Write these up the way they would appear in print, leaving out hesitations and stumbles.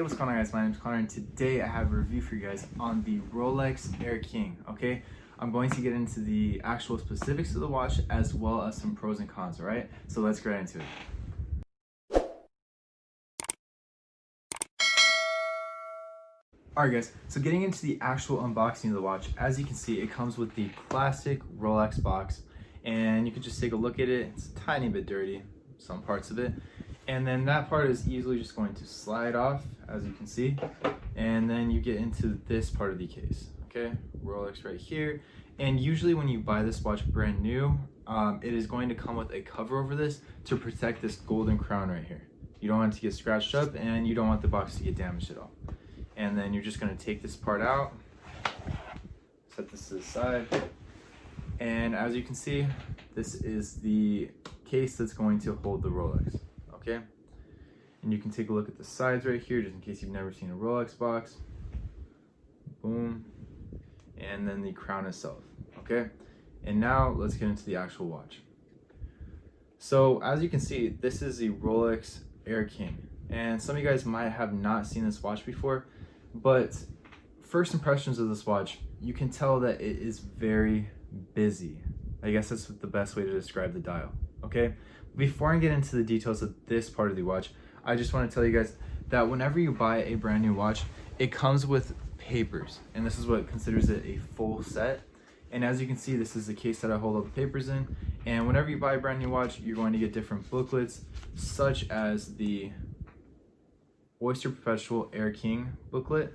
What's going on, guys? My name is Connor, and today I have a review for you guys on the Rolex Air King. Okay, I'm going to get into the actual specifics of the watch as well as some pros and cons. All right, so let's get into it. Alright guys, so getting into the actual unboxing of the watch, as you can see, it comes with the classic Rolex box, and you can just take a look at it. It's a tiny bit dirty, some parts of it, and then that part is easily just going to slide off, as you can see, and then you get into this part of the case. Okay, Rolex right here, and usually when you buy this watch brand new, it is going to come with a cover over this to protect this golden crown right here. You don't want it to get scratched up, and you don't want the box to get damaged at all. And then you're just going to take this part out, set this to the side, and as you can see, this is the case that's going to hold the Rolex. Okay, and you can take a look at the sides right here, just in case you've never seen a Rolex box. Boom, and then the crown itself. Okay, and now let's get into the actual watch. So as you can see, this is the Rolex Air King, and some of you guys might have not seen this watch before, but first impressions of this watch, you can tell that it is very busy. I guess that's the best way to describe the dial. Okay, before I get into the details of this part of the watch, I just want to tell you guys that whenever you buy a brand new watch, it comes with papers, and this is what considers it a full set. And as you can see, this is the case that I hold all the papers in, and whenever you buy a brand new watch, you're going to get different booklets, such as the Oyster Perpetual Air King booklet.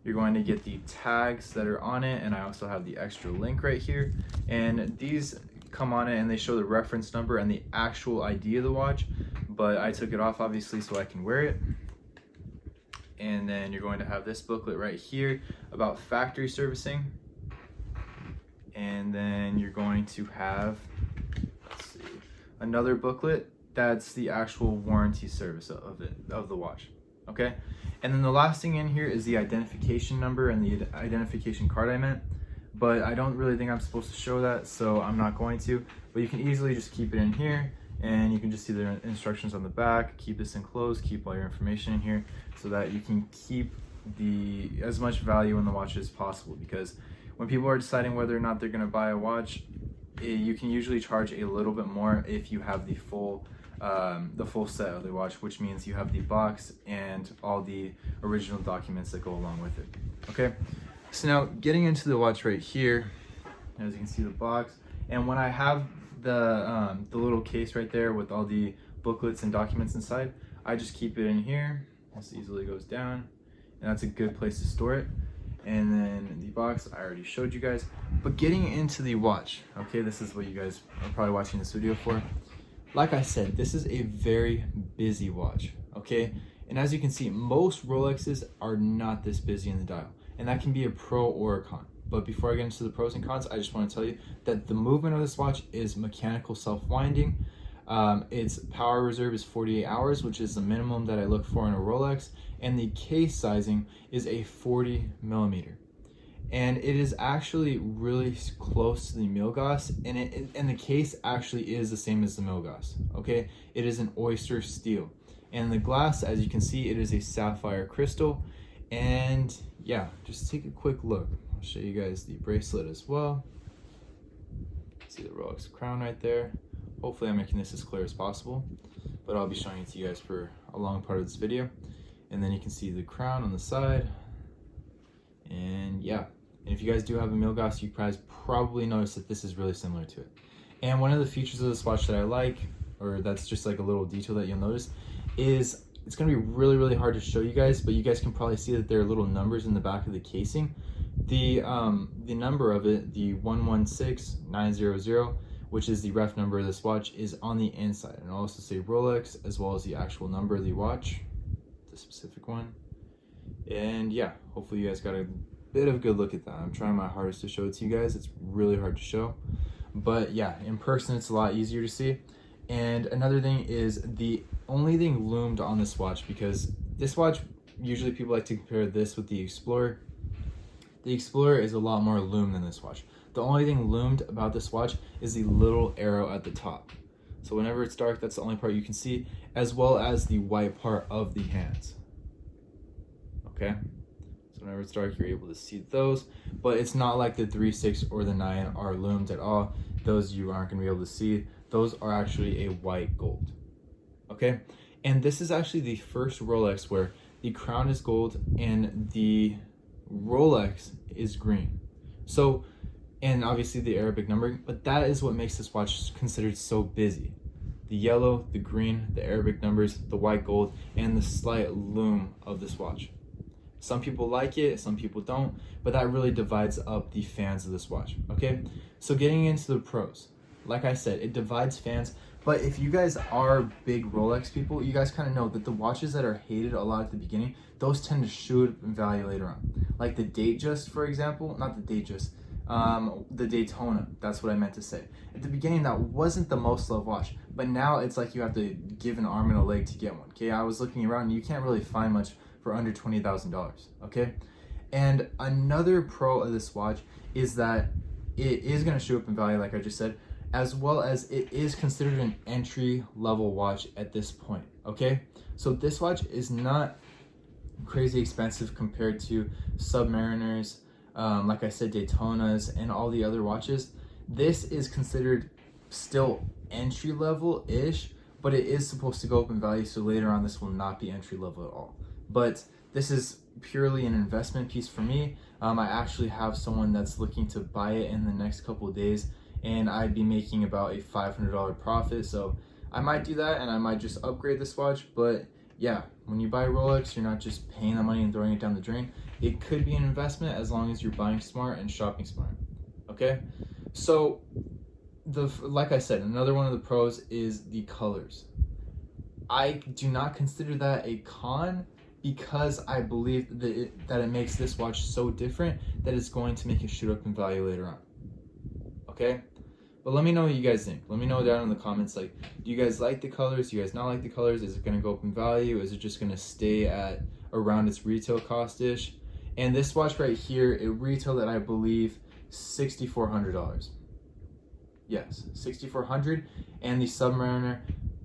You're going to get the tags that are on it, and I also have the extra link right here, and these come on it and they show the reference number and the actual ID of the watch, but I took it off obviously so I can wear it. And then you're going to have this booklet right here about factory servicing, and then you're going to have, let's see, another booklet that's the actual warranty service of the watch. Okay, and then the last thing in here is the identification number and the identification card I meant, but I don't really think I'm supposed to show that, so I'm not going to. But you can easily just keep it in here, and you can just see the instructions on the back. Keep this enclosed, keep all your information in here, so that you can keep as much value in the watch as possible, because when people are deciding whether or not they're going to buy a watch, you can usually charge a little bit more if you have the full set of the watch, which means you have the box and all the original documents that go along with it. Okay, so now getting into the watch right here, as you can see the box, and when I have the little case right there with all the booklets and documents inside, I just keep it in here. This easily goes down, and that's a good place to store it. And then the box I already showed you guys. But getting into the watch, okay, this is what you guys are probably watching this video for. Like I said, this is a very busy watch, okay? And as you can see, most Rolexes are not this busy in the dial, and that can be a pro or a con. But before I get into the pros and cons, I just want to tell you that the movement of this watch is mechanical self-winding. Its power reserve is 48 hours, which is the minimum that I look for in a Rolex, and the case sizing is a 40 millimeter. And it is actually really close to the Milgauss, and the case actually is the same as the Milgauss. Okay, it is an Oystersteel, and the glass, as you can see, it is a sapphire crystal. And yeah, just take a quick look. I'll show you guys the bracelet as well. See the Rolex crown right there. Hopefully I'm making this as clear as possible, but I'll be showing it to you guys for a long part of this video. And then you can see the crown on the side, and yeah. And if you guys do have a Milgauss, you guys probably notice that this is really similar to it. And one of the features of this watch that I like, or that's just like a little detail that you'll notice, is it's going to be really, really hard to show you guys, but you guys can probably see that there are little numbers in the back of the casing. The number of it, the 116900, which is the ref number of this watch, is on the inside. And I'll also say Rolex, as well as the actual number of the watch, the specific one. And yeah, hopefully you guys got a bit of a good look at that. I'm trying my hardest to show it to you guys. It's really hard to show, but yeah, in person it's a lot easier to see. And another thing is the only thing loomed on this watch, because this watch, usually people like to compare this with the Explorer. The Explorer is a lot more loomed than this watch. The only thing loomed about this watch is the little arrow at the top. So whenever it's dark, that's the only part you can see, as well as the white part of the hands. okay? So whenever it's dark, you're able to see those, but it's not like the 3, 6, or the 9 are loomed at all. Those you aren't gonna be able to see. Those are actually a white gold, okay? And this is actually the first Rolex where the crown is gold and the Rolex is green. So, and obviously the Arabic numbering, but that is what makes this watch considered so busy. The yellow, the green, the Arabic numbers, the white gold, and the slight lume of this watch. Some people like it, some people don't, but that really divides up the fans of this watch, okay? So getting into the pros, like I said, it divides fans, but if you guys are big Rolex people, you guys kind of know that the watches that are hated a lot at the beginning, those tend to shoot up in value later on. Like the Datejust, for example, not the Datejust, the Daytona, that's what I meant to say. At the beginning, that wasn't the most loved watch, but now it's like you have to give an arm and a leg to get one, okay? I was looking around and you can't really find much for under $20,000, okay? And another pro of this watch is that it is gonna shoot up in value, like I just said, as well as it is considered an entry level watch at this point, okay? So this watch is not crazy expensive compared to Submariners, like I said, Daytonas, and all the other watches. This is considered still entry level-ish, but it is supposed to go up in value, so later on this will not be entry level at all. But this is purely an investment piece for me. I actually have someone that's looking to buy it in the next couple of days, and I'd be making about a $500 profit, so I might do that, and I might just upgrade this watch. But yeah, when you buy Rolex, you're not just paying the money and throwing it down the drain. It could be an investment as long as you're buying smart and shopping smart, okay? So, like I said, another one of the pros is the colors. I do not consider that a con because I believe that it makes this watch so different that it's going to make it shoot up in value later on, okay? But let me know what you guys think. Let me know down in the comments, like, do you guys like the colors? Do you guys not like the colors? Is it gonna go up in value? Is it just gonna stay at around its retail cost-ish? And this watch right here, it retailed at, I believe, $6,400. Yes, $6,400. And the Submariner,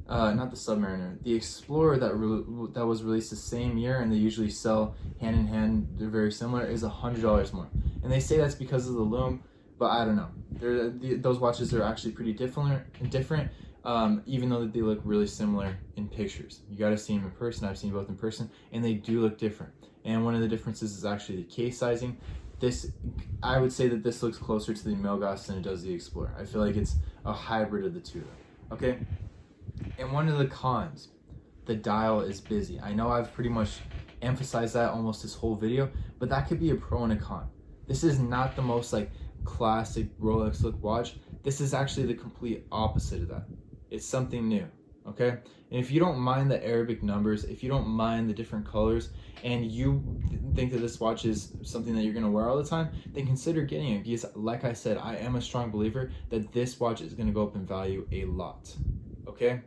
not the Submariner, the Explorer that was released the same year, and they usually sell hand in hand, they're very similar, is $100 more. And they say that's because of the lume, but I don't know. Those watches are actually pretty different, even though they look really similar in pictures. You gotta see them in person. I've seen both in person, and they do look different. And one of the differences is actually the case sizing. I would say that this looks closer to the Milgauss than it does the Explorer. I feel like it's a hybrid of the two, okay? And one of the cons, the dial is busy. I know I've pretty much emphasized that almost this whole video, but that could be a pro and a con. This is not the most like classic Rolex look watch. This is actually the complete opposite of that. It's something new, okay? And if you don't mind the Arabic numbers, if you don't mind the different colors, and you think that this watch is something that you're gonna wear all the time, then consider getting it, because like I said, I am a strong believer that this watch is gonna go up in value a lot, okay?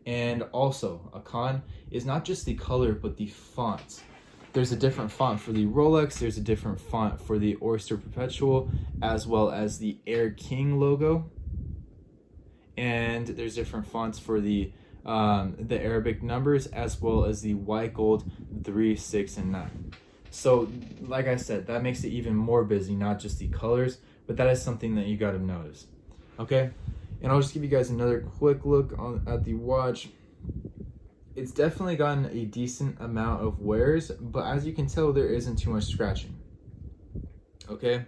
And also, a con is not just the color, but the font. There's a different font for the Rolex, there's a different font for the Oyster Perpetual, as well as the Air King logo. And there's different fonts for the Arabic numbers, as well as the white gold 3, 6, and 9. So, like I said, that makes it even more busy, not just the colors, but that is something that you gotta notice, okay? And I'll just give you guys another quick look at the watch. It's definitely gotten a decent amount of wears, but as you can tell, there isn't too much scratching, okay?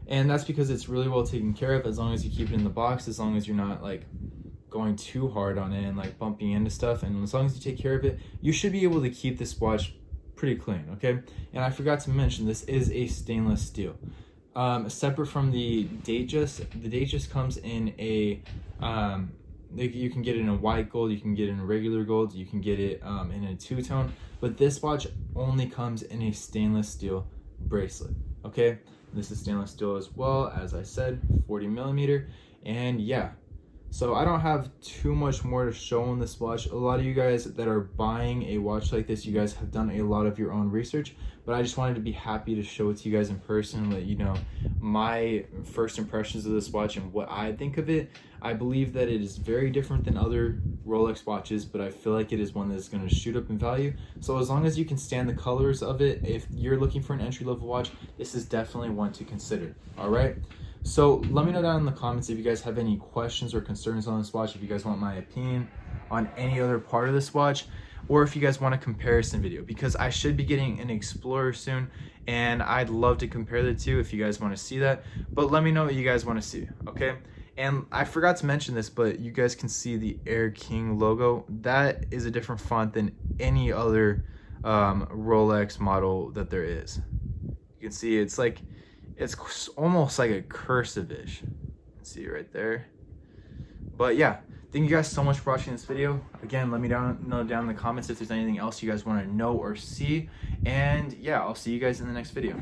And that's because it's really well taken care of, as long as you keep it in the box, as long as you're not like going too hard on it and like bumping into stuff, and as long as you take care of it, you should be able to keep this watch pretty clean, okay? And I forgot to mention, this is a stainless steel. Separate from the Datejust, the Datejust comes in a, you can get it in a white gold, you can get it in a regular gold, you can get it in a two-tone, but this watch only comes in a stainless steel bracelet, okay? This is stainless steel as well, as I said, 40 millimeter, and yeah. So I don't have too much more to show on this watch. A lot of you guys that are buying a watch like this, you guys have done a lot of your own research, but I just wanted to be happy to show it to you guys in person, let you know my first impressions of this watch and what I think of it. I believe that it is very different than other Rolex watches, but I feel like it is one that's going to shoot up in value. So as long as you can stand the colors of it, if you're looking for an entry-level watch, this is definitely one to consider. All right. So let me know down in the comments if you guys have any questions or concerns on this watch, if you guys want my opinion on any other part of this watch, or if you guys want a comparison video, because I should be getting an Explorer soon and I'd love to compare the two if you guys want to see that. But let me know what you guys want to see, okay? And I forgot to mention this, but you guys can see the Air King logo. That is a different font than any other Rolex model that there is. You can see it's like, it's almost like a cursive-ish. See right there. But yeah, thank you guys so much for watching this video. Again, let me know down in the comments if there's anything else you guys want to know or see. And yeah, I'll see you guys in the next video.